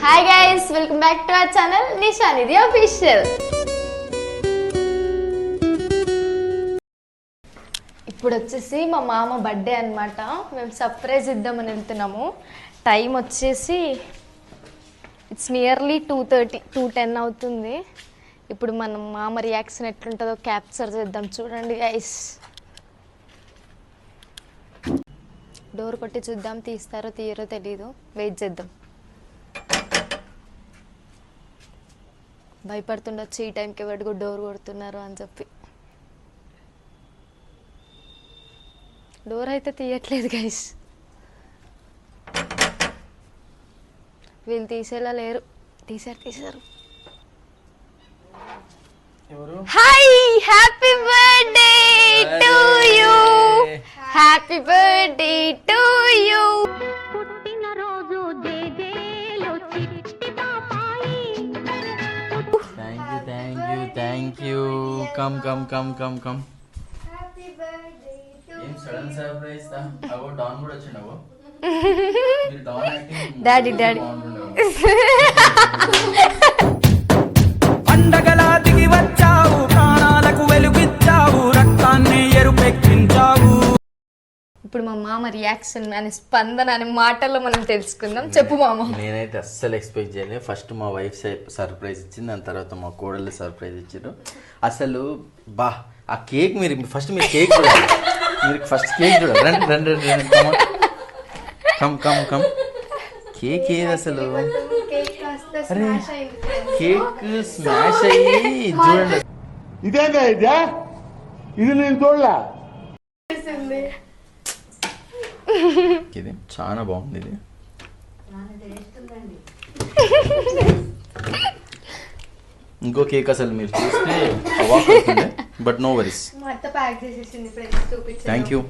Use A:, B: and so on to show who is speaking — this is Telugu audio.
A: Hi guys, welcome back to our channel Nishanidhi official. ఇప్పుడు వచ్చేసి మా మామ బర్త్డే అన్నమాట. మేము సర్ప్రైజ్ ఇద్దామని వెళ్తున్నాము. టైం వచ్చేసి ఇట్స్ నియర్లీ 2:30 2:10 అవుతుంది. ఇప్పుడు మనం మామ రియాక్షన్ ఎట్లుంటుందో క్యాప్చర్ చేద్దాం. చూడండి గైస్, డోర్ కొట్టి చూద్దాం, తీస్తారో తీయరో తెలీదు. వెయిట్ చేద్దాం. భయపడుతుండొచ్చు ఈ టైంకి ఎవరికి డోర్ కొడుతున్నారు అని చెప్పి. డోర్ అయితే తీయట్లేదు గైస్. వీళ్ళు తీసేలా లేరు. తీసారు. Hi, happy birthday to you, happy birthday to you. పుట్టినరోజు జేజేలో చిట్టి పాపాయి.
B: Thank you. Come
A: happy birthday to
B: ఏం సడన్ సర్ప్రైజ్ దా? అవో డాన్ కూడా వచ్చిండవో. మీరు డాన్ యాక్టింగ్
A: డాడీ
C: పండగలా దిగి వచ్చావు, ప్రాణాలకు వెలుగిచ్చావు, రక్తాన్ని ఎరుపెక్కించావు.
A: ఇప్పుడు మా మామ రియాక్షన్ అని స్పందన అనే మాటల్లో మనం తెలుసుకుందాం. చెప్పు మామ.
B: నేనైతే అస్సలు ఎక్స్పెక్ట్ చేయలేదు. ఫస్ట్ మా వైఫ్ సర్ప్రైజ్ ఇచ్చింది, దాని తర్వాత మా కోడళ్ళు సర్ప్రైజ్ ఇచ్చారు. అసలు బా ఆ కేక్ మీరు ఫస్ట్ కేక్ చూడాలి. మీరు ఫస్ట్ కేక్ చూడాలి. రండి కమ్. కేక్ ఏది అసలు? అరే కేక్ స్మాష్ అయ్యి చూడండి.
D: ఇదేందా ఇది నేను చూడలే.
B: ఇది చాలా బాగుంది. ఇది ఇంకో కేక్ అసలు మీరు చూస్తే అవాక్ అవుతుంది. But no worries. Thank you.